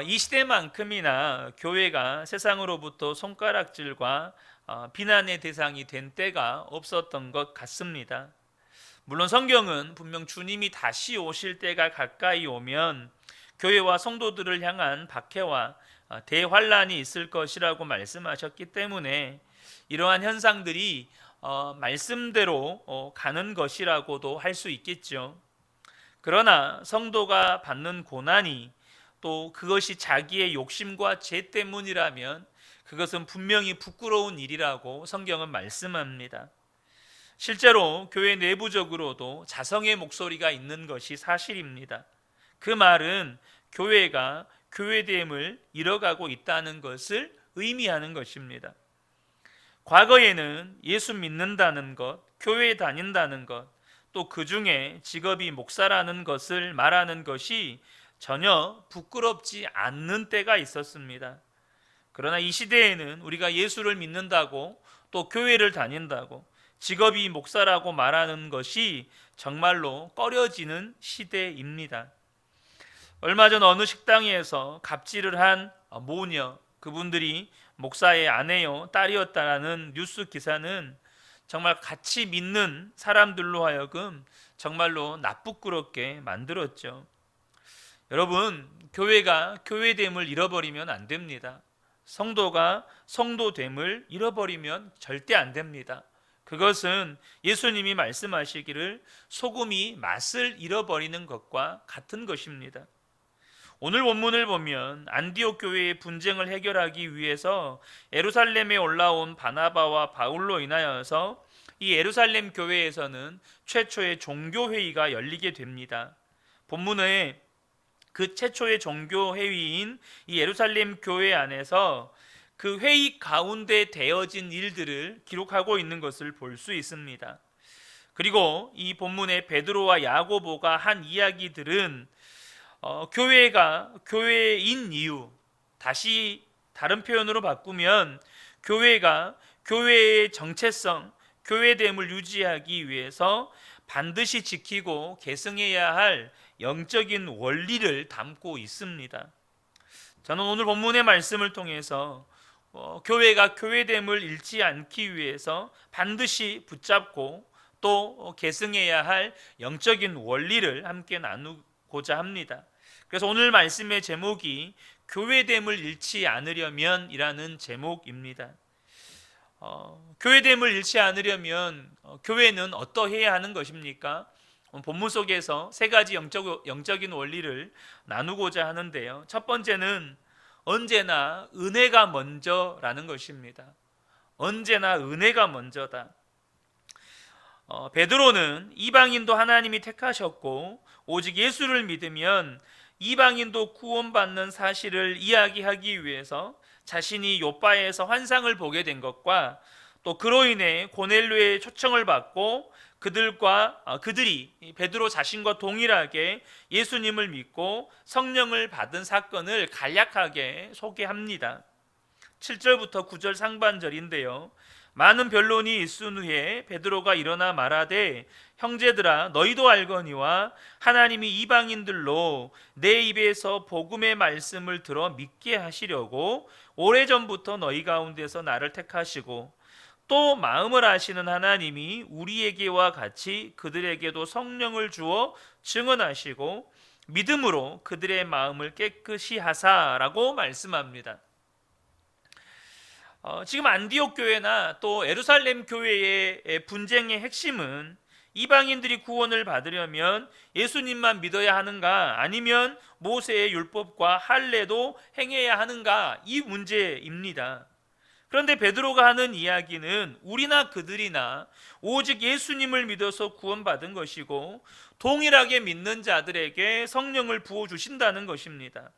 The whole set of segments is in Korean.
이 시대만큼이나 교회가 세상으로부터 손가락질과 비난의 대상이 된 때가 없었던 것 같습니다. 물론 성경은 분명 주님이 다시 오실 때가 가까이 오면 교회와 성도들을 향한 박해와 대환란이 있을 것이라고 말씀하셨기 때문에 이러한 현상들이 말씀대로 가는 것이라고도 할 수 있겠죠. 그러나 성도가 받는 고난이 또 그것이 자기의 욕심과 죄 때문이라면 그것은 분명히 부끄러운 일이라고 성경은 말씀합니다. 실제로 교회 내부적으로도 자성의 목소리가 있는 것이 사실입니다. 그 말은 교회가 교회됨을 잃어가고 있다는 것을 의미하는 것입니다. 과거에는 예수 믿는다는 것, 교회에 다닌다는 것, 또 그 중에 직업이 목사라는 것을 말하는 것이 전혀 부끄럽지 않는 때가 있었습니다. 그러나 이 시대에는 우리가 예수를 믿는다고 또 교회를 다닌다고 직업이 목사라고 말하는 것이 정말로 꺼려지는 시대입니다. 얼마 전 어느 식당에서 갑질을 한 모녀, 그분들이 목사의 아내요 딸이었다라는 뉴스 기사는 정말 같이 믿는 사람들로 하여금 정말로 나쁘끄럽게 만들었죠. 여러분, 교회가 교회됨을 잃어버리면 안 됩니다. 성도가 성도됨을 잃어버리면 절대 안 됩니다. 그것은 예수님이 말씀하시기를 소금이 맛을 잃어버리는 것과 같은 것입니다. 오늘 본문을 보면 안디옥 교회의 분쟁을 해결하기 위해서 예루살렘에 올라온 바나바와 바울로 인하여서 이 예루살렘 교회에서는 최초의 종교회의가 열리게 됩니다. 본문에 그 최초의 종교회의인 이 예루살렘 교회 안에서 그 회의 가운데 되어진 일들을 기록하고 있는 것을 볼 수 있습니다. 그리고 이 본문에 베드로와 야고보가 한 이야기들은 교회가 교회인 이유, 다시 다른 표현으로 바꾸면 교회가 교회의 정체성, 교회됨을 유지하기 위해서 반드시 지키고 계승해야 할 영적인 원리를 담고 있습니다. 저는 오늘 본문의 말씀을 통해서 교회가 교회됨을 잃지 않기 위해서 반드시 붙잡고 또 계승해야 할 영적인 원리를 함께 나누고자 합니다. 그래서 오늘 말씀의 제목이 교회됨을 잃지 않으려면 이라는 제목입니다. 교회됨을 잃지 않으려면 교회는 어떠해야 하는 것입니까? 본문 속에서 세 가지 영적인 원리를 나누고자 하는데요. 첫 번째는 언제나 은혜가 먼저라는 것입니다. 언제나 은혜가 먼저다. 베드로는 이방인도 하나님이 택하셨고 오직 예수를 믿으면 이방인도 구원받는 사실을 이야기하기 위해서 자신이 요바에서 환상을 보게 된 것과 또 그로 인해 고넬료의 초청을 받고 그들이 베드로 자신과 동일하게 예수님을 믿고 성령을 받은 사건을 간략하게 소개합니다. 7절부터 9절 상반절인데요. 많은 변론이 있은 후에 베드로가 일어나 말하되 형제들아 너희도 알거니와 하나님이 이방인들로 내 입에서 복음의 말씀을 들어 믿게 하시려고 오래전부터 너희 가운데서 나를 택하시고 또 마음을 아시는 하나님이 우리에게와 같이 그들에게도 성령을 주어 증언하시고 믿음으로 그들의 마음을 깨끗이 하사라고 말씀합니다. 지금 안디옥 교회나 또 예루살렘 교회의 분쟁의 핵심은 이방인들이 구원을 받으려면 예수님만 믿어야 하는가 아니면 모세의 율법과 할례도 행해야 하는가 이 문제입니다. 그런데 베드로가 하는 이야기는 우리나 그들이나 오직 예수님을 믿어서 구원받은 것이고 동일하게 믿는 자들에게 성령을 부어주신다는 것입니다.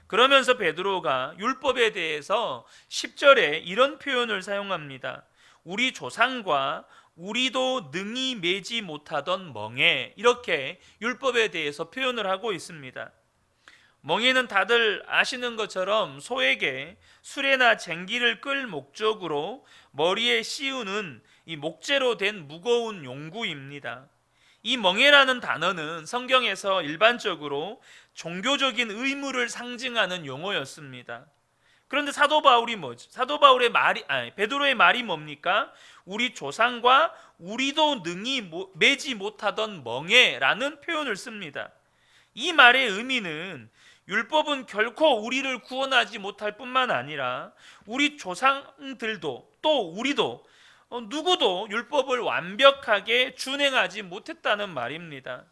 그러면서 베드로가 율법에 대해서 10절에 이런 표현을 사용합니다. 우리 조상과 우리도 능히 매지 못하던 멍에, 이렇게 율법에 대해서 표현을 하고 있습니다. 멍에는 다들 아시는 것처럼 소에게 수레나 쟁기를 끌 목적으로 머리에 씌우는 이 목재로 된 무거운 용구입니다. 이 멍에라는 단어는 성경에서 일반적으로 종교적인 의무를 상징하는 용어였습니다. 그런데 사도 바울이 뭐죠? 사도 바울의 말이 베드로의 말이 뭡니까? 우리 조상과 우리도 능히 매지 못하던 멍에라는 표현을 씁니다. 이 말의 의미는 율법은 결코 우리를 구원하지 못할 뿐만 아니라 우리 조상들도 또 우리도 누구도 율법을 완벽하게 준행하지 못했다는 말입니다.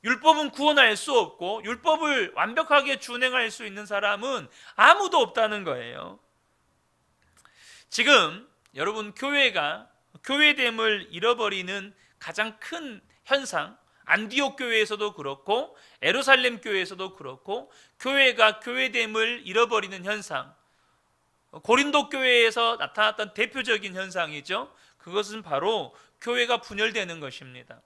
율법은 구원할 수 없고 율법을 완벽하게 준행할 수 있는 사람은 아무도 없다는 거예요. 지금 여러분 교회가 교회됨을 잃어버리는 가장 큰 현상, 안디옥 교회에서도 그렇고 예루살렘 교회에서도 그렇고 교회가 교회됨을 잃어버리는 현상, 고린도 교회에서 나타났던 대표적인 현상이죠. 그것은 바로 교회가 분열되는 것입니다.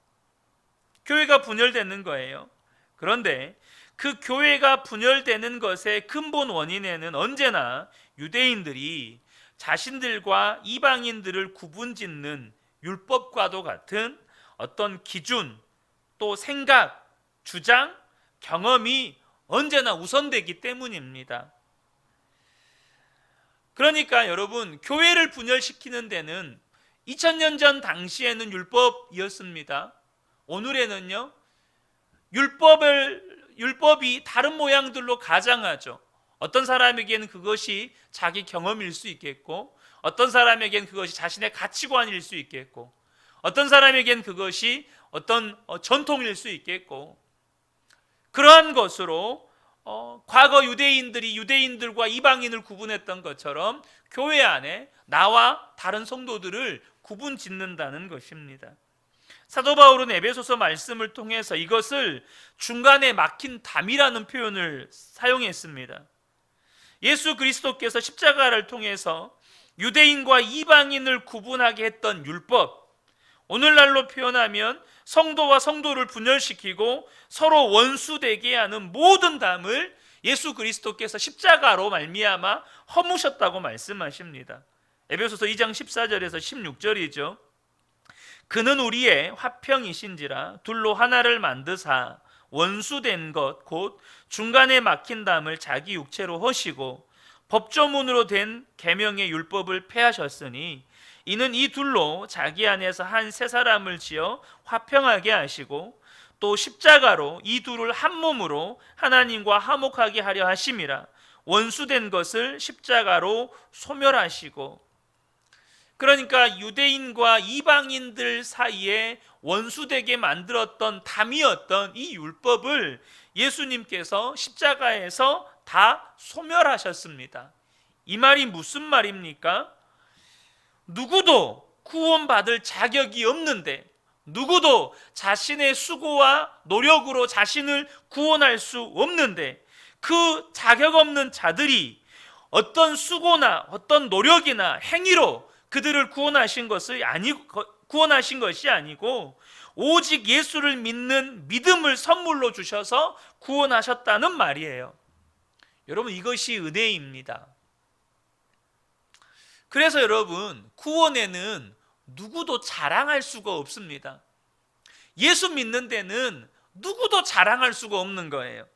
교회가 분열되는 거예요. 그런데 그 교회가 분열되는 것의 근본 원인에는 언제나 유대인들이 자신들과 이방인들을 구분짓는 율법과도 같은 어떤 기준, 또 생각, 주장, 경험이 언제나 우선되기 때문입니다. 그러니까 여러분, 교회를 분열시키는 데는 2000년 전 당시에는 율법이었습니다. 오늘에는요, 율법이 다른 모양들로 가장하죠. 어떤 사람에게는 그것이 자기 경험일 수 있겠고, 어떤 사람에게는 그것이 자신의 가치관일 수 있겠고, 어떤 사람에게는 그것이 어떤 전통일 수 있겠고, 그러한 것으로 과거 유대인들이 유대인들과 이방인을 구분했던 것처럼 교회 안에 나와 다른 성도들을 구분 짓는다는 것입니다. 사도 바울은 에베소서 말씀을 통해서 이것을 중간에 막힌 담이라는 표현을 사용했습니다. 예수 그리스도께서 십자가를 통해서 유대인과 이방인을 구분하게 했던 율법, 오늘날로 표현하면 성도와 성도를 분열시키고 서로 원수되게 하는 모든 담을 예수 그리스도께서 십자가로 말미암아 허무셨다고 말씀하십니다. 에베소서 2장 14절에서 16절이죠. 그는 우리의 화평이신지라 둘로 하나를 만드사 원수된 것 곧 중간에 막힌 담을 자기 육체로 허시고 법조문으로 된 계명의 율법을 폐하셨으니 이는 이 둘로 자기 안에서 한 새 사람을 지어 화평하게 하시고 또 십자가로 이 둘을 한 몸으로 하나님과 화목하게 하려 하심이라. 원수된 것을 십자가로 소멸하시고, 그러니까 유대인과 이방인들 사이에 원수되게 만들었던 담이었던 이 율법을 예수님께서 십자가에서 다 소멸하셨습니다. 이 말이 무슨 말입니까? 누구도 구원받을 자격이 없는데, 누구도 자신의 수고와 노력으로 자신을 구원할 수 없는데, 그 자격 없는 자들이 어떤 수고나 어떤 노력이나 행위로 그들을 구원하신 것이 아니고 오직 예수를 믿는 믿음을 선물로 주셔서 구원하셨다는 말이에요. 여러분, 이것이 은혜입니다. 그래서 여러분, 구원에는 누구도 자랑할 수가 없습니다. 예수 믿는 데는 누구도 자랑할 수가 없는 거예요.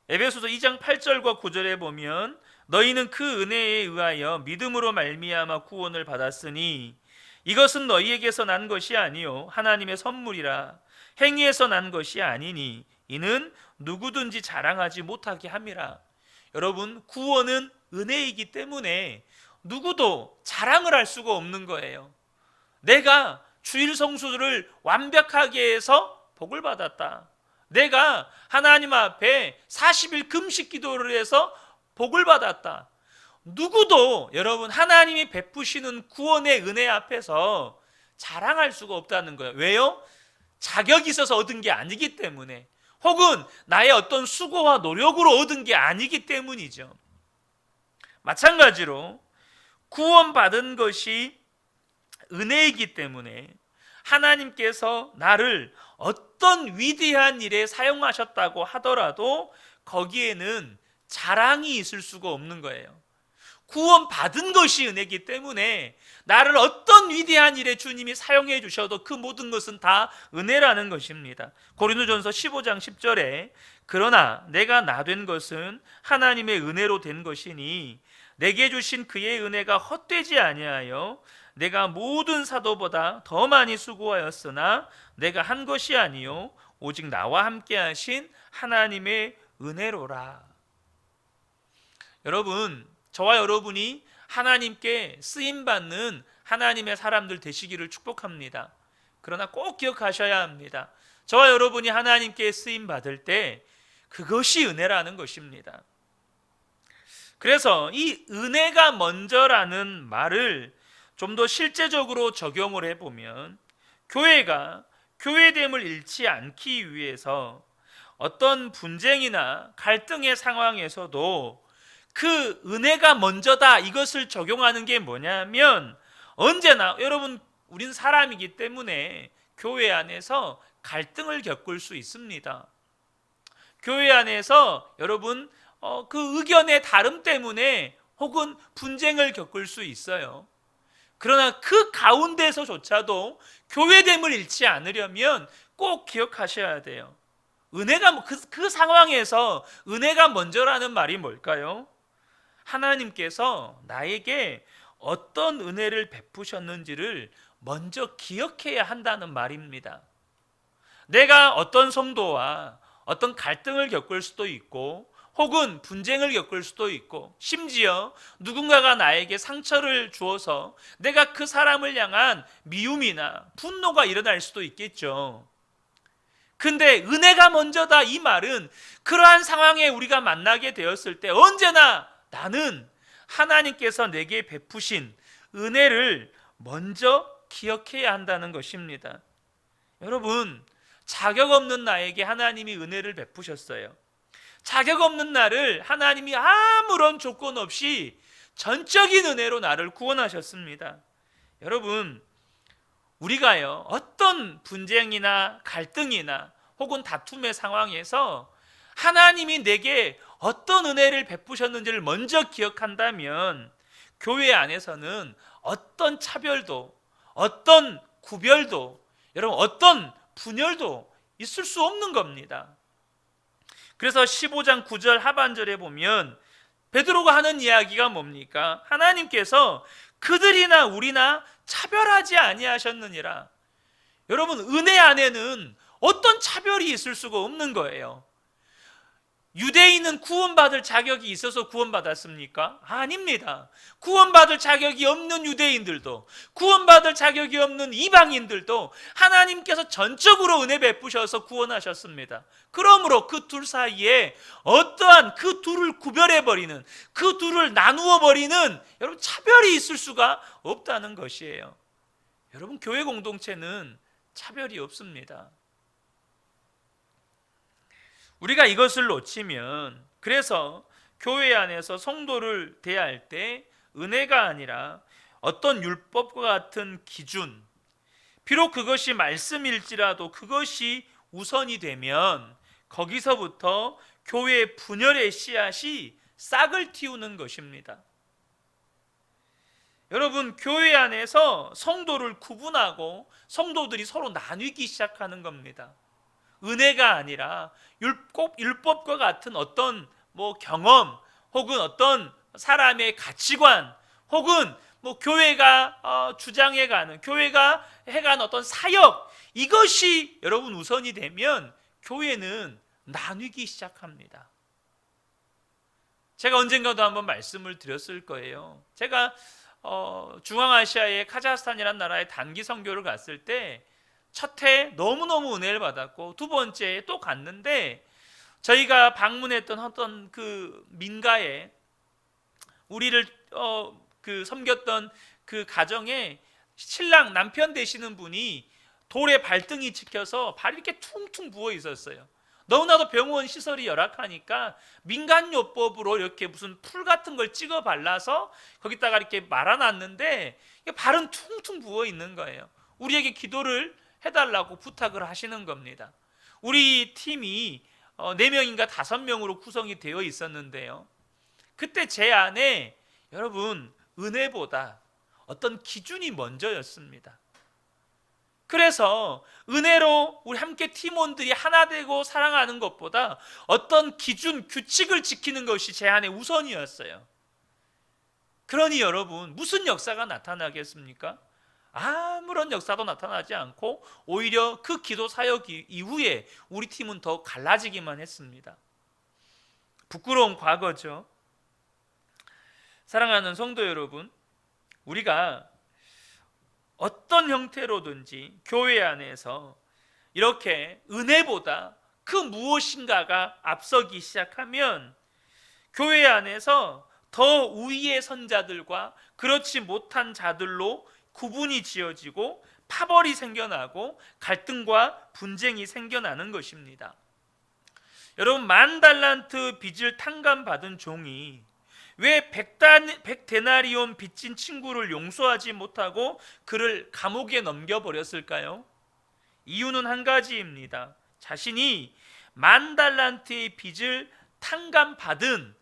에베소서 2장 8절과 9절에 보면 너희는 그 은혜에 의하여 믿음으로 말미암아 구원을 받았으니 이것은 너희에게서 난 것이 아니요 하나님의 선물이라. 행위에서 난 것이 아니니 이는 누구든지 자랑하지 못하게 함이라. 여러분, 구원은 은혜이기 때문에 누구도 자랑을 할 수가 없는 거예요. 내가 주일 성수를 완벽하게 해서 복을 받았다. 내가 하나님 앞에 40일 금식 기도를 해서 복을 받았다. 누구도 여러분 하나님이 베푸시는 구원의 은혜 앞에서 자랑할 수가 없다는 거예요. 왜요? 자격이 있어서 얻은 게 아니기 때문에, 혹은 나의 어떤 수고와 노력으로 얻은 게 아니기 때문이죠. 마찬가지로 구원받은 것이 은혜이기 때문에 하나님께서 나를 어떤 위대한 일에 사용하셨다고 하더라도 거기에는 자랑이 있을 수가 없는 거예요. 구원 받은 것이 은혜이기 때문에 나를 어떤 위대한 일에 주님이 사용해 주셔도 그 모든 것은 다 은혜라는 것입니다. 고린도전서 15장 10절에 그러나 내가 나 된 것은 하나님의 은혜로 된 것이니 내게 주신 그의 은혜가 헛되지 아니하여 내가 모든 사도보다 더 많이 수고하였으나 내가 한 것이 아니요 오직 나와 함께 하신 하나님의 은혜로라. 여러분, 저와 여러분이 하나님께 쓰임받는 하나님의 사람들 되시기를 축복합니다. 그러나 꼭 기억하셔야 합니다. 저와 여러분이 하나님께 쓰임받을 때 그것이 은혜라는 것입니다. 그래서 이 은혜가 먼저라는 말을 좀 더 실제적으로 적용을 해보면 교회가 교회됨을 잃지 않기 위해서 어떤 분쟁이나 갈등의 상황에서도 그 은혜가 먼저다 이것을 적용하는 게 뭐냐면 언제나 여러분 우린 사람이기 때문에 교회 안에서 갈등을 겪을 수 있습니다. 교회 안에서 여러분 그 의견의 다름 때문에 혹은 분쟁을 겪을 수 있어요. 그러나 그 가운데서조차도 교회됨을 잃지 않으려면 꼭 기억하셔야 돼요. 은혜가 그 상황에서 은혜가 먼저라는 말이 뭘까요? 하나님께서 나에게 어떤 은혜를 베푸셨는지를 먼저 기억해야 한다는 말입니다. 내가 어떤 성도와 어떤 갈등을 겪을 수도 있고 혹은 분쟁을 겪을 수도 있고 심지어 누군가가 나에게 상처를 주어서 내가 그 사람을 향한 미움이나 분노가 일어날 수도 있겠죠. 근데 은혜가 먼저다 이 말은 그러한 상황에 우리가 만나게 되었을 때 언제나 나는 하나님께서 내게 베푸신 은혜를 먼저 기억해야 한다는 것입니다. 여러분, 자격 없는 나에게 하나님이 은혜를 베푸셨어요. 자격 없는 나를 하나님이 아무런 조건 없이 전적인 은혜로 나를 구원하셨습니다. 여러분, 우리가요 어떤 분쟁이나 갈등이나 혹은 다툼의 상황에서 하나님이 내게 어떤 은혜를 베푸셨는지를 먼저 기억한다면 교회 안에서는 어떤 차별도 어떤 구별도 여러분 어떤 분열도 있을 수 없는 겁니다. 그래서 15장 9절 하반절에 보면 베드로가 하는 이야기가 뭡니까? 하나님께서 그들이나 우리나 차별하지 아니하셨느니라. 여러분, 은혜 안에는 어떤 차별이 있을 수가 없는 거예요. 유대인은 구원받을 자격이 있어서 구원받았습니까? 아닙니다. 구원받을 자격이 없는 유대인들도 구원받을 자격이 없는 이방인들도 하나님께서 전적으로 은혜 베푸셔서 구원하셨습니다. 그러므로 그 둘 사이에 어떠한 그 둘을 구별해버리는 그 둘을 나누어버리는 여러분 차별이 있을 수가 없다는 것이에요. 여러분, 교회 공동체는 차별이 없습니다. 우리가 이것을 놓치면 그래서 교회 안에서 성도를 대할 때 은혜가 아니라 어떤 율법과 같은 기준, 비록 그것이 말씀일지라도 그것이 우선이 되면 거기서부터 교회의 분열의 씨앗이 싹을 틔우는 것입니다. 여러분, 교회 안에서 성도를 구분하고 성도들이 서로 나뉘기 시작하는 겁니다. 은혜가 아니라 율법과 같은 어떤 경험 혹은 어떤 사람의 가치관 혹은 교회가 주장해가는 교회가 해가는 어떤 사역 이것이 여러분 우선이 되면 교회는 나뉘기 시작합니다. 제가 언젠가도 한번 말씀을 드렸을 거예요. 제가 중앙아시아의 카자흐스탄이라는 나라에 단기 선교를 갔을 때 첫 해 너무너무 은혜를 받았고 두 번째에 또 갔는데 저희가 방문했던 어떤 그 민가에 우리를 섬겼던 그 가정에 신랑 남편 되시는 분이 돌에 발등이 찍혀서 발이 이렇게 퉁퉁 부어 있었어요. 너무나도 병원 시설이 열악하니까 민간요법으로 이렇게 무슨 풀 같은 걸 찍어 발라서 거기다가 이렇게 말아놨는데 발은 퉁퉁 부어 있는 거예요. 우리에게 기도를 해달라고 부탁을 하시는 겁니다. 우리 팀이 4명인가 5명으로 구성이 되어 있었는데요. 그때 제 안에 여러분, 은혜보다 어떤 기준이 먼저였습니다. 그래서 은혜로 우리 함께 팀원들이 하나 되고 사랑하는 것보다 어떤 기준, 규칙을 지키는 것이 제 안에 우선이었어요. 그러니 여러분, 무슨 역사가 나타나겠습니까? 아무런 역사도 나타나지 않고 오히려 그 기도 사역 이후에 우리 팀은 더 갈라지기만 했습니다. 부끄러운 과거죠. 사랑하는 성도 여러분, 우리가 어떤 형태로든지 교회 안에서 이렇게 은혜보다 그 무엇인가가 앞서기 시작하면 교회 안에서 더 우위의 선자들과 그렇지 못한 자들로 구분이 지어지고 파벌이 생겨나고 갈등과 분쟁이 생겨나는 것입니다. 여러분, 10,000달란트 빚을 탕감받은 종이 왜 100데나리온 빚진 친구를 용서하지 못하고 그를 감옥에 넘겨버렸을까요? 이유는 한 가지입니다. 자신이 10,000달란트의 빚을 탕감받은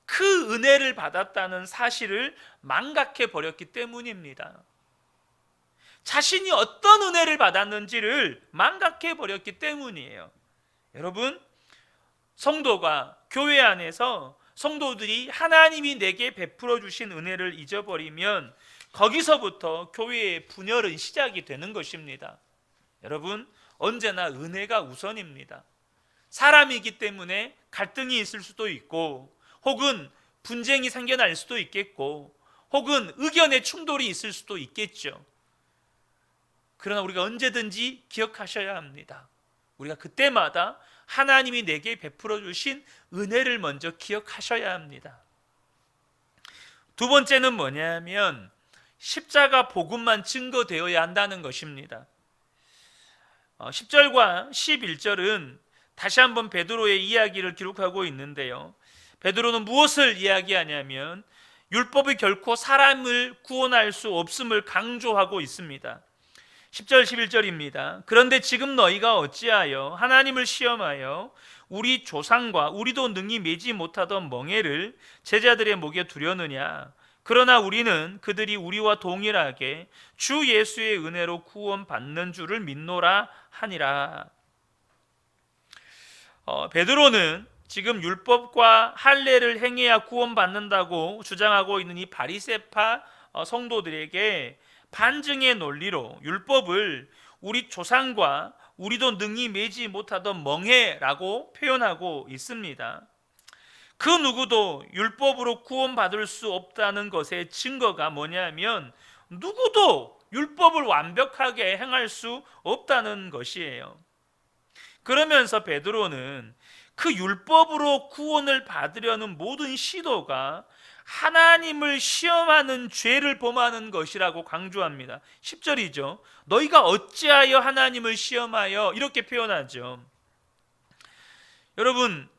그 은혜를 받았다는 사실을 망각해 버렸기 때문입니다. 자신이 어떤 은혜를 받았는지를 망각해 버렸기 때문이에요. 여러분, 성도가 교회 안에서 성도들이 하나님이 내게 베풀어 주신 은혜를 잊어버리면 거기서부터 교회의 분열은 시작이 되는 것입니다. 여러분, 언제나 은혜가 우선입니다. 사람이기 때문에 갈등이 있을 수도 있고, 혹은 분쟁이 생겨날 수도 있겠고, 혹은 의견의 충돌이 있을 수도 있겠죠. 그러나 우리가 언제든지 기억하셔야 합니다. 우리가 그때마다 하나님이 내게 베풀어 주신 은혜를 먼저 기억하셔야 합니다. 두 번째는 뭐냐면 십자가 복음만 증거되어야 한다는 것입니다. 10절과 11절은 다시 한번 베드로의 이야기를 기록하고 있는데요. 베드로는 무엇을 이야기하냐면 율법이 결코 사람을 구원할 수 없음을 강조하고 있습니다. 10절 11절입니다. 그런데 지금 너희가 어찌하여 하나님을 시험하여 우리 조상과 우리도 능히 매지 못하던 멍에를 제자들의 목에 두려느냐. 그러나 우리는 그들이 우리와 동일하게 주 예수의 은혜로 구원받는 줄을 믿노라 하니라. 베드로는 지금 율법과 할례를 행해야 구원받는다고 주장하고 있는 이 바리새파 성도들에게 반증의 논리로 율법을 우리 조상과 우리도 능히 매지 못하던 멍해라고 표현하고 있습니다. 그 누구도 율법으로 구원받을 수 없다는 것의 증거가 뭐냐면 누구도 율법을 완벽하게 행할 수 없다는 것이에요. 그러면서 베드로는 그 율법으로 구원을 받으려는 모든 시도가 하나님을 시험하는 죄를 범하는 것이라고 강조합니다. 10절이죠. 너희가 어찌하여 하나님을 시험하여, 이렇게 표현하죠. 여러분,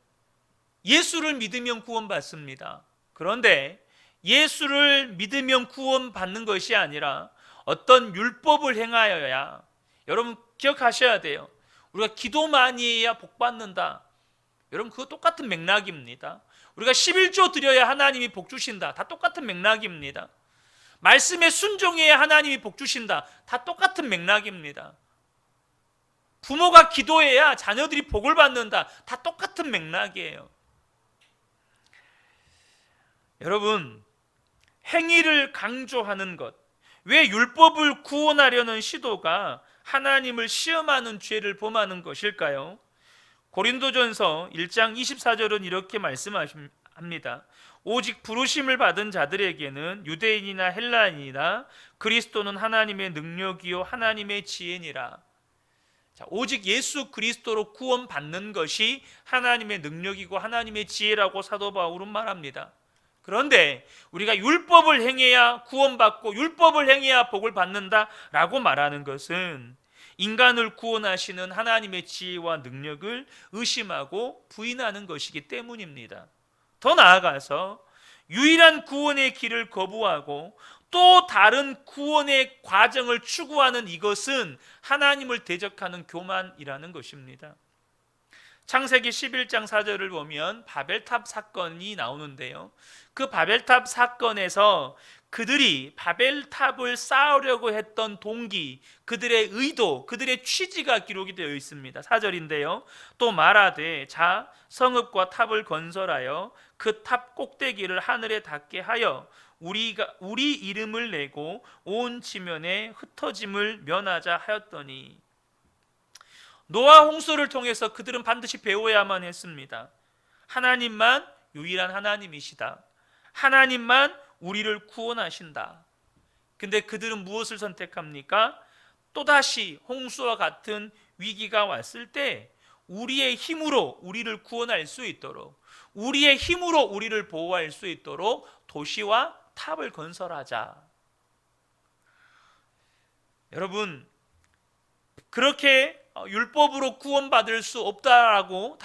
예수를 믿으면 구원받습니다. 그런데 예수를 믿으면 구원받는 것이 아니라 어떤 율법을 행하여야, 여러분 기억하셔야 돼요. 우리가 기도 많이 해야 복 받는다. 여러분, 그거 똑같은 맥락입니다. 우리가 11조 드려야 하나님이 복 주신다. 다 똑같은 맥락입니다. 말씀에 순종해야 하나님이 복 주신다. 다 똑같은 맥락입니다. 부모가 기도해야 자녀들이 복을 받는다. 다 똑같은 맥락이에요. 여러분, 행위를 강조하는 것, 왜 율법을 구원하려는 시도가 하나님을 시험하는 죄를 범하는 것일까요? 고린도전서 1장 24절은 이렇게 말씀합니다. 오직 부르심을 받은 자들에게는 유대인이나 헬라인이나 그리스도는 하나님의 능력이요 하나님의 지혜니라. 자, 오직 예수 그리스도로 구원받는 것이 하나님의 능력이고 하나님의 지혜라고 사도 바울은 말합니다. 그런데 우리가 율법을 행해야 구원받고 율법을 행해야 복을 받는다라고 말하는 것은 인간을 구원하시는 하나님의 지혜와 능력을 의심하고 부인하는 것이기 때문입니다. 더 나아가서 유일한 구원의 길을 거부하고 또 다른 구원의 과정을 추구하는 이것은 하나님을 대적하는 교만이라는 것입니다. 창세기 11장 4절을 보면 바벨탑 사건이 나오는데요. 그 바벨탑 사건에서 그들이 바벨탑을 쌓으려고 했던 동기, 그들의 의도, 그들의 취지가 기록이 되어 있습니다. 4절인데요. 또 말하되 자 성읍과 탑을 건설하여 그 탑 꼭대기를 하늘에 닿게 하여 우리 이름을 내고 온 지면에 흩어짐을 면하자 하였더니, 노아 홍수를 통해서 그들은 반드시 배워야만 했습니다. 하나님만 유일한 하나님이시다. 하나님만 우리를 구원하신다. 근데 그들은 무엇을 선택합니까? 또다시 홍수와 같은 위기가 왔을 때 우리의 힘으로 우리를 구원할 수 있도록, 우리의 힘으로 우리를 보호할 수 있도록 도시와 탑을 건설하자. 여러분, 그렇게 율법으로 구원받을 수 없다라고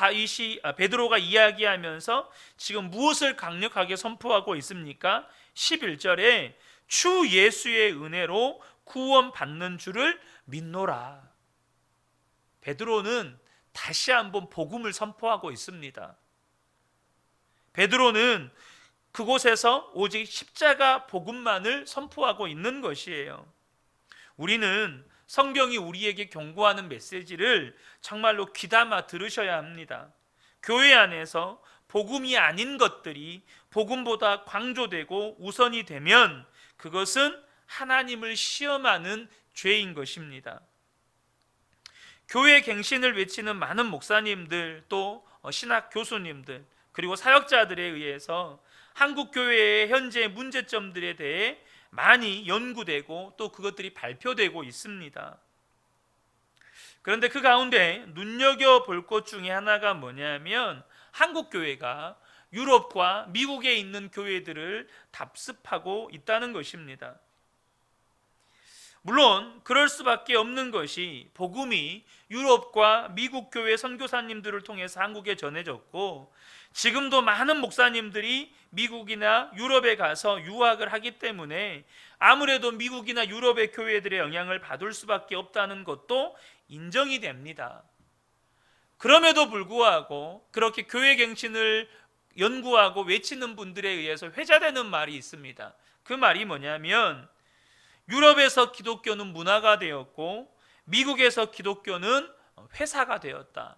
베드로가 이야기하면서 지금 무엇을 강력하게 선포하고 있습니까? 11절에 주 예수의 은혜로 구원받는 줄을 믿노라. 베드로는 다시 한번 복음을 선포하고 있습니다. 베드로는 그곳에서 오직 십자가 복음만을 선포하고 있는 것이에요. 우리는 성경이 우리에게 경고하는 메시지를 정말로 귀담아 들으셔야 합니다. 교회 안에서 복음이 아닌 것들이 복음보다 강조되고 우선이 되면 그것은 하나님을 시험하는 죄인 것입니다. 교회 갱신을 외치는 많은 목사님들, 또 신학 교수님들, 그리고 사역자들에 의해서 한국 교회의 현재 문제점들에 대해 많이 연구되고 또 그것들이 발표되고 있습니다. 그런데 그 가운데 눈여겨볼 것 중에 하나가 뭐냐면 한국 교회가 유럽과 미국에 있는 교회들을 답습하고 있다는 것입니다. 물론 그럴 수밖에 없는 것이 복음이 유럽과 미국 교회 선교사님들을 통해서 한국에 전해졌고, 지금도 많은 목사님들이 미국이나 유럽에 가서 유학을 하기 때문에 아무래도 미국이나 유럽의 교회들의 영향을 받을 수밖에 없다는 것도 인정이 됩니다. 그럼에도 불구하고 그렇게 교회 갱신을 연구하고 외치는 분들에 의해서 회자되는 말이 있습니다. 그 말이 뭐냐면 유럽에서 기독교는 문화가 되었고 미국에서 기독교는 회사가 되었다.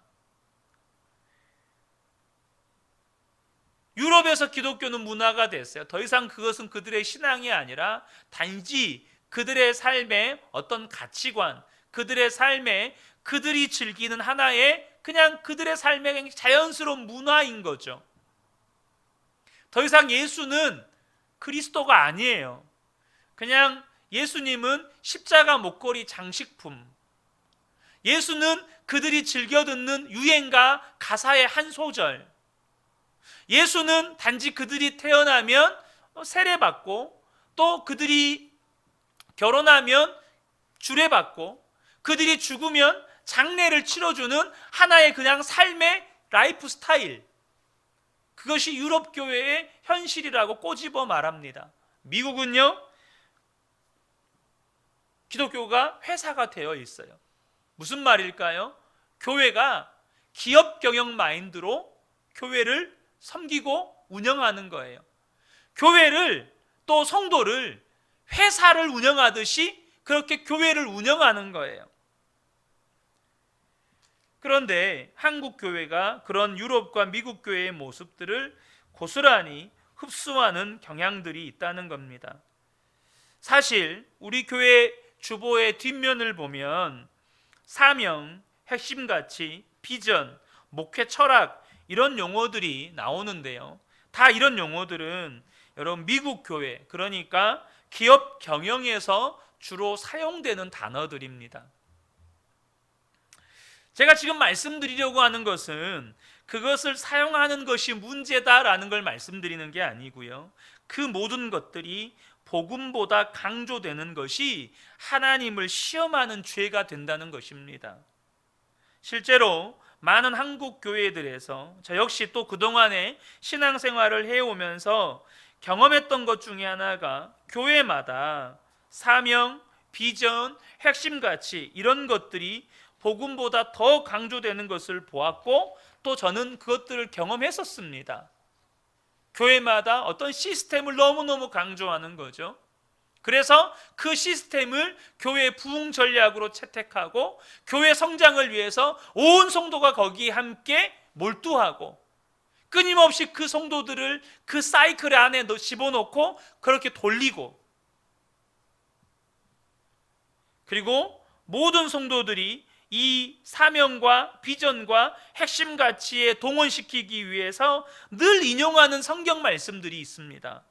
유럽에서 기독교는 문화가 됐어요. 더 이상 그것은 그들의 신앙이 아니라 단지 그들의 삶의 어떤 가치관, 그들의 삶에 그들이 즐기는 하나의 그냥 그들의 삶의 자연스러운 문화인 거죠. 더 이상 예수는 그리스도가 아니에요. 그냥 예수님은 십자가 목걸이 장식품, 예수는 그들이 즐겨 듣는 유행가 가사의 한 소절, 예수는 단지 그들이 태어나면 세례받고 또 그들이 결혼하면 주례받고 그들이 죽으면 장례를 치러주는 하나의 그냥 삶의 라이프 스타일, 그것이 유럽 교회의 현실이라고 꼬집어 말합니다. 미국은요, 기독교가 회사가 되어 있어요. 무슨 말일까요? 교회가 기업 경영 마인드로 교회를 섬기고 운영하는 거예요. 교회를, 또 성도를 회사를 운영하듯이 그렇게 교회를 운영하는 거예요. 그런데 한국 교회가 그런 유럽과 미국 교회의 모습들을 고스란히 흡수하는 경향들이 있다는 겁니다. 사실 우리 교회 주보의 뒷면을 보면 사명, 핵심 가치, 비전, 목회 철학 이런 용어들이 나오는데요. 다 이런 용어들은 여러분 미국 교회, 그러니까 기업 경영에서 주로 사용되는 단어들입니다. 제가 지금 말씀드리려고 하는 것은 그것을 사용하는 것이 문제다라는 걸 말씀드리는 게 아니고요. 그 모든 것들이 복음보다 강조되는 것이 하나님을 시험하는 죄가 된다는 것입니다. 실제로 많은 한국 교회들에서 저 역시 또 그동안에 신앙생활을 해오면서 경험했던 것 중에 하나가 교회마다 사명, 비전, 핵심 가치 이런 것들이 복음보다 더 강조되는 것을 보았고, 때부터 저는 그것들을 경험했었습니다. 교회마다 어떤 시스템을 너무너무 강조하는 거죠. 그래서 그 시스템을 교회 부흥 전략으로 채택하고 교회 성장을 위해서 온 성도가 거기에 함께 몰두하고 끊임없이 그 성도들을 그 사이클 안에 집어넣고 그렇게 돌리고, 그리고 모든 성도들이 이 사명과 비전과 핵심 가치에 동원시키기 위해서 늘 인용하는 성경 말씀들이 있습니다.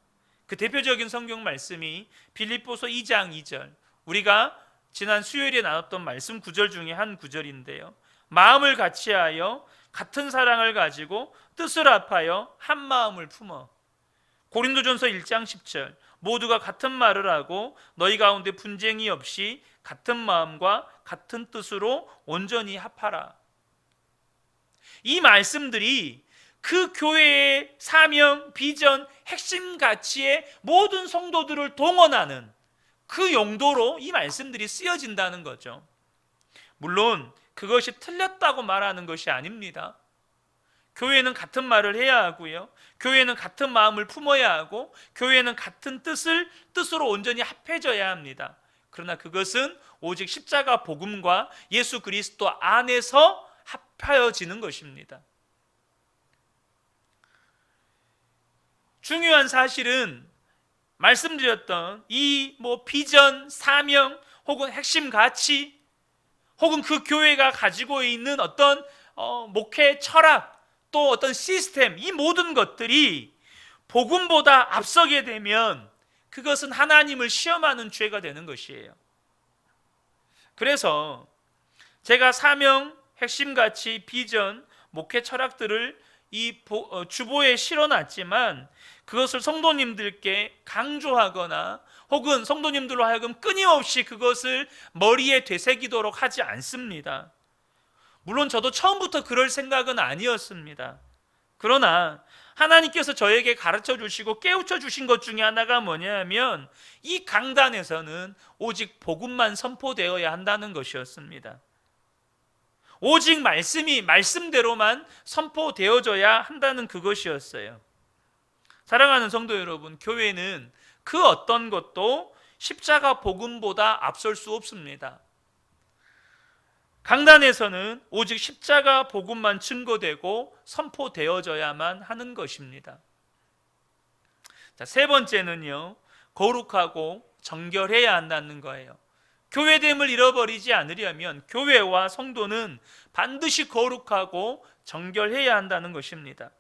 그 대표적인 성경 말씀이 빌립보서 2장 2절, 우리가 지난 수요일에 나눴던 말씀 구절 중에 한 구절인데요. 마음을 같이하여 같은 사랑을 가지고 뜻을 합하여 한 마음을 품어. 고린도전서 1장 10절, 모두가 같은 말을 하고 너희 가운데 분쟁이 없이 같은 마음과 같은 뜻으로 온전히 합하라. 이 말씀들이 그 교회의 사명, 비전, 핵심 가치의 모든 성도들을 동원하는 그 용도로 이 말씀들이 쓰여진다는 거죠. 물론 그것이 틀렸다고 말하는 것이 아닙니다. 교회는 같은 말을 해야 하고요, 교회는 같은 마음을 품어야 하고, 교회는 같은 뜻으로 온전히 합해져야 합니다. 그러나 그것은 오직 십자가 복음과 예수 그리스도 안에서 합하여지는 것입니다. 중요한 사실은 말씀드렸던 이 비전, 사명, 혹은 핵심 가치, 혹은 그 교회가 가지고 있는 어떤 목회 철학, 또 어떤 시스템, 이 모든 것들이 복음보다 앞서게 되면 그것은 하나님을 시험하는 죄가 되는 것이에요. 그래서 제가 사명, 핵심 가치, 비전, 목회 철학들을 이 주보에 실어놨지만 그것을 성도님들께 강조하거나 혹은 성도님들로 하여금 끊임없이 그것을 머리에 되새기도록 하지 않습니다. 물론 저도 처음부터 그럴 생각은 아니었습니다. 그러나 하나님께서 저에게 가르쳐 주시고 깨우쳐 주신 것 중에 하나가 뭐냐면 이 강단에서는 오직 복음만 선포되어야 한다는 것이었습니다. 오직 말씀이 말씀대로만 선포되어져야 한다는 그것이었어요. 사랑하는 성도 여러분, 교회는 그 어떤 것도 십자가 복음보다 앞설 수 없습니다. 강단에서는 오직 십자가 복음만 증거되고 선포되어져야만 하는 것입니다. 자, 세 번째는요, 거룩하고 정결해야 한다는 거예요. 교회됨을 잃어버리지 않으려면 교회와 성도는 반드시 거룩하고 정결해야 한다는 것입니다.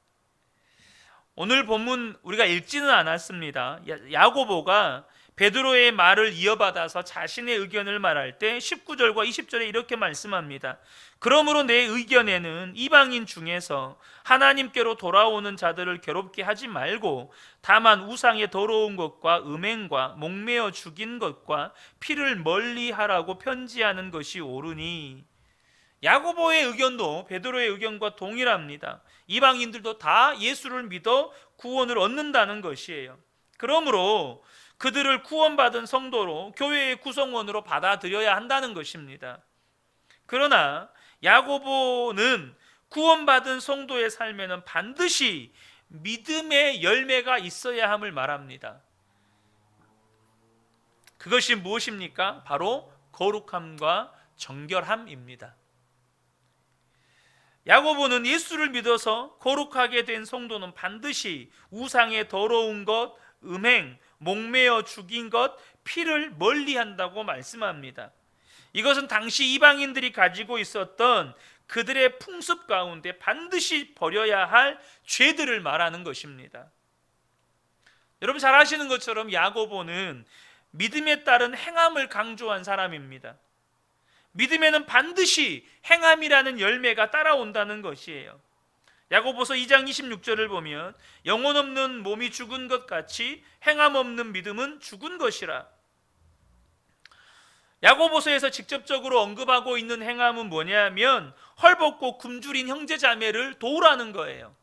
오늘 본문 우리가 읽지는 않았습니다. 야고보가 베드로의 말을 이어받아서 자신의 의견을 말할 때 19절과 20절에 이렇게 말씀합니다. 그러므로 내 의견에는 이방인 중에서 하나님께로 돌아오는 자들을 괴롭게 하지 말고 다만 우상의 더러운 것과 음행과 목매어 죽인 것과 피를 멀리하라고 편지하는 것이 옳으니. 야고보의 의견도 베드로의 의견과 동일합니다. 이방인들도 다 예수를 믿어 구원을 얻는다는 것이에요. 그러므로 그들을 구원받은 성도로 교회의 구성원으로 받아들여야 한다는 것입니다. 그러나 야고보는 구원받은 성도의 삶에는 반드시 믿음의 열매가 있어야 함을 말합니다. 그것이 무엇입니까? 바로 거룩함과 정결함입니다. 야고보는 예수를 믿어서 거룩하게 된 성도는 반드시 우상의 더러운 것, 음행, 목매어 죽인 것, 피를 멀리한다고 말씀합니다. 이것은 당시 이방인들이 가지고 있었던 그들의 풍습 가운데 반드시 버려야 할 죄들을 말하는 것입니다. 여러분 잘 아시는 것처럼 야고보는 믿음에 따른 행함을 강조한 사람입니다. 믿음에는 반드시 행함이라는 열매가 따라온다는 것이에요. 야고보서 2장 26절을 보면 영혼 없는 몸이 죽은 것 같이 행함 없는 믿음은 죽은 것이라. 야고보서에서 직접적으로 언급하고 있는 행함은 뭐냐면 헐벗고 굶주린 형제자매를 도우라는 거예요.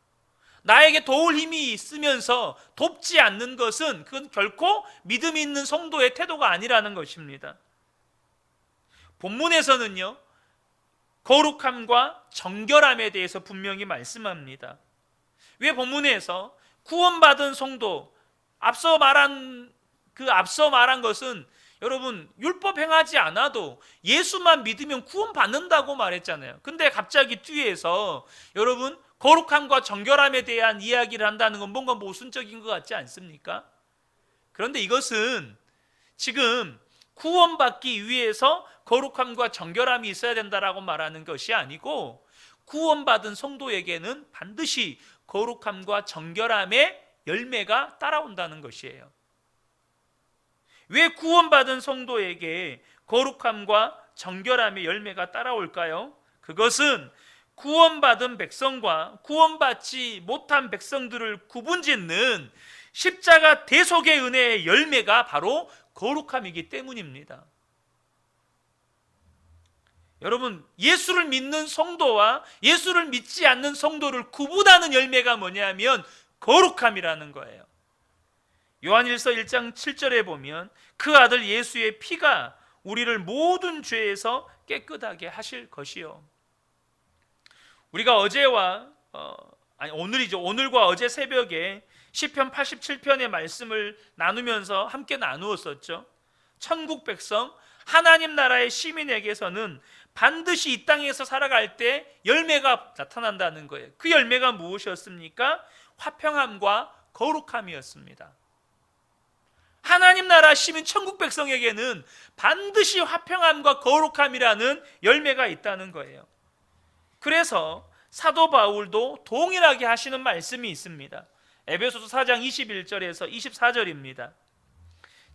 나에게 도울 힘이 있으면서 돕지 않는 것은 그건 결코 믿음 있는 성도의 태도가 아니라는 것입니다. 본문에서는요, 거룩함과 정결함에 대해서 분명히 말씀합니다. 왜 본문에서 구원받은 성도, 앞서 말한 것은 여러분 율법 행하지 않아도 예수만 믿으면 구원받는다고 말했잖아요. 근데 갑자기 뒤에서 여러분 거룩함과 정결함에 대한 이야기를 한다는 건 뭔가 모순적인 것 같지 않습니까? 그런데 이것은 지금 구원받기 위해서 거룩함과 정결함이 있어야 된다라고 말하는 것이 아니고, 구원받은 성도에게는 반드시 거룩함과 정결함의 열매가 따라온다는 것이에요. 왜 구원받은 성도에게 거룩함과 정결함의 열매가 따라올까요? 그것은 구원받은 백성과 구원받지 못한 백성들을 구분짓는 십자가 대속의 은혜의 열매가 바로 거룩함이기 때문입니다. 여러분, 예수를 믿는 성도와 예수를 믿지 않는 성도를 구분하는 열매가 뭐냐면 거룩함이라는 거예요. 요한일서 1장 7절에 보면 그 아들 예수의 피가 우리를 모든 죄에서 깨끗하게 하실 것이요. 우리가 오늘과 어제 새벽에 시편 87편의 말씀을 나누면서 함께 나누었었죠. 천국 백성, 하나님 나라의 시민에게서는 반드시 이 땅에서 살아갈 때 열매가 나타난다는 거예요. 그 열매가 무엇이었습니까? 화평함과 거룩함이었습니다. 하나님 나라 시민 천국 백성에게는 반드시 화평함과 거룩함이라는 열매가 있다는 거예요. 그래서 사도 바울도 동일하게 하시는 말씀이 있습니다. 에베소서 4장 21절에서 24절입니다.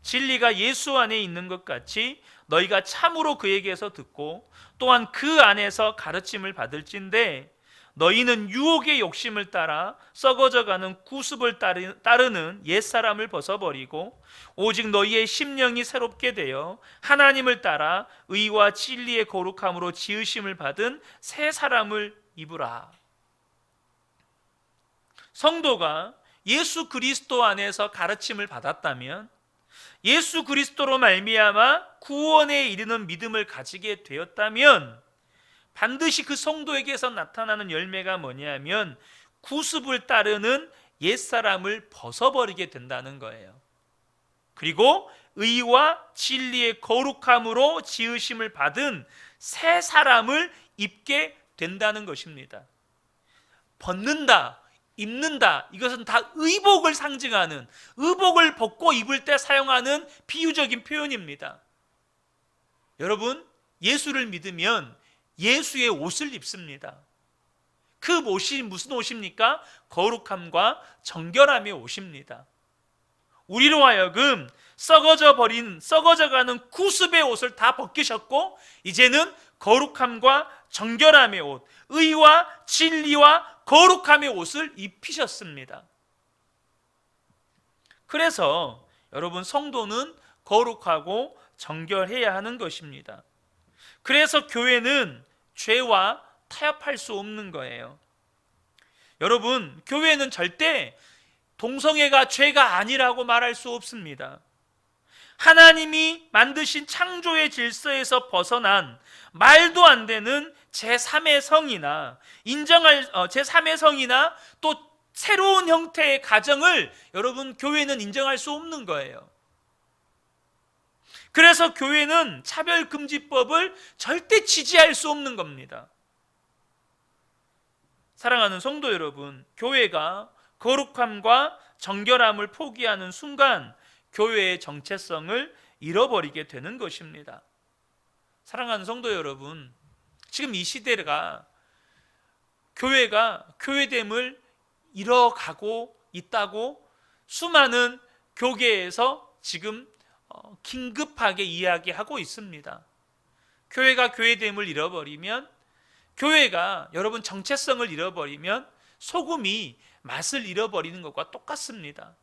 진리가 예수 안에 있는 것 같이 너희가 참으로 그에게서 듣고 또한 그 안에서 가르침을 받을진대 너희는 유혹의 욕심을 따라 썩어져가는 구습을 따르는 옛사람을 벗어버리고 오직 너희의 심령이 새롭게 되어 하나님을 따라 의와 진리의 거룩함으로 지으심을 받은 새 사람을 입으라. 성도가 예수 그리스도 안에서 가르침을 받았다면, 예수 그리스도로 말미암아 구원에 이르는 믿음을 가지게 되었다면 반드시 그 성도에게서 나타나는 열매가 뭐냐면 구습을 따르는 옛사람을 벗어버리게 된다는 거예요. 그리고 의와 진리의 거룩함으로 지으심을 받은 새 사람을 입게 된다는 것입니다. 벗는다, 입는다, 이것은 다 의복을 상징하는, 의복을 벗고 입을 때 사용하는 비유적인 표현입니다. 여러분, 예수를 믿으면 예수의 옷을 입습니다. 그 옷이 무슨 옷입니까? 거룩함과 정결함의 옷입니다. 우리로 하여금 썩어져가는 구습의 옷을 다 벗기셨고 이제는 거룩함과 정결함의 옷, 의와 진리와 거룩함의 옷을 입히셨습니다. 그래서 여러분, 성도는 거룩하고 정결해야 하는 것입니다. 그래서 교회는 죄와 타협할 수 없는 거예요. 여러분, 교회는 절대 동성애가 죄가 아니라고 말할 수 없습니다. 하나님이 만드신 창조의 질서에서 벗어난 말도 안 되는 제3의 성이나 제3의 성이나 또 새로운 형태의 가정을 여러분, 교회는 인정할 수 없는 거예요. 그래서 교회는 차별금지법을 절대 지지할 수 없는 겁니다. 사랑하는 성도 여러분, 교회가 거룩함과 정결함을 포기하는 순간 교회의 정체성을 잃어버리게 되는 것입니다. 사랑하는 성도 여러분, 지금 이 시대가 교회가 교회됨을 잃어가고 있다고 수많은 교계에서 지금 긴급하게 이야기하고 있습니다. 교회가 교회됨을 잃어버리면, 교회가 여러분 정체성을 잃어버리면 소금이 맛을 잃어버리는 것과 똑같습니다.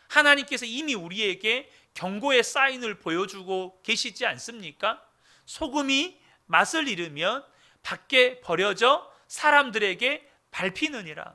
하나님께서 이미 우리에게 경고의 사인을 보여주고 계시지 않습니까? 소금이 맛을 잃으면 밖에 버려져 사람들에게 밟히느니라.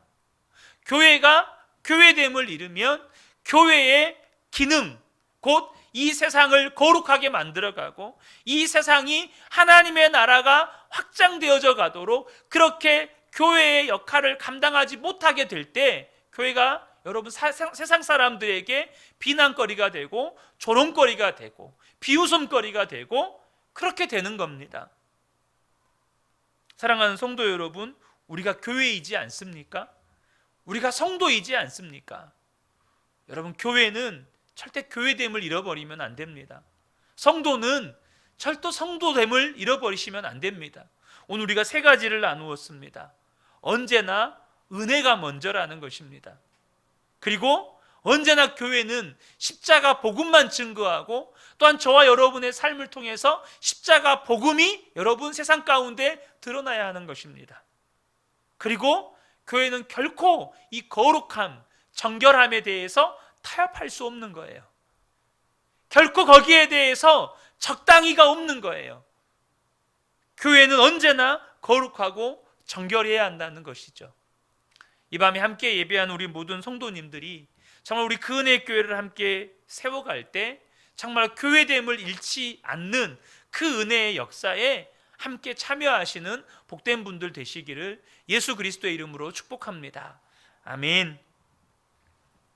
교회가 교회됨을 잃으면 교회의 기능, 곧 이 세상을 거룩하게 만들어가고 이 세상이 하나님의 나라가 확장되어져 가도록 그렇게 교회의 역할을 감당하지 못하게 될 때 교회가 여러분 세상 사람들에게 비난거리가 되고 조롱거리가 되고 비웃음거리가 되고 그렇게 되는 겁니다. 사랑하는 성도 여러분, 우리가 교회이지 않습니까? 우리가 성도이지 않습니까? 여러분, 교회는 절대 교회됨을 잃어버리면 안 됩니다. 성도는 절대 성도됨을 잃어버리시면 안 됩니다. 오늘 우리가 세 가지를 나누었습니다. 언제나 은혜가 먼저라는 것입니다. 그리고 언제나 교회는 십자가 복음만 증거하고 또한 저와 여러분의 삶을 통해서 십자가 복음이 여러분 세상 가운데 드러나야 하는 것입니다. 그리고 교회는 결코 이 거룩함, 정결함에 대해서 타협할 수 없는 거예요. 결코 거기에 대해서 적당히가 없는 거예요. 교회는 언제나 거룩하고 정결해야 한다는 것이죠. 이 밤에 함께 예배한 우리 모든 성도님들이 정말 우리 그 은혜의 교회를 함께 세워갈 때 정말 교회됨을 잃지 않는 그 은혜의 역사에 함께 참여하시는 복된 분들 되시기를 예수 그리스도의 이름으로 축복합니다. 아멘.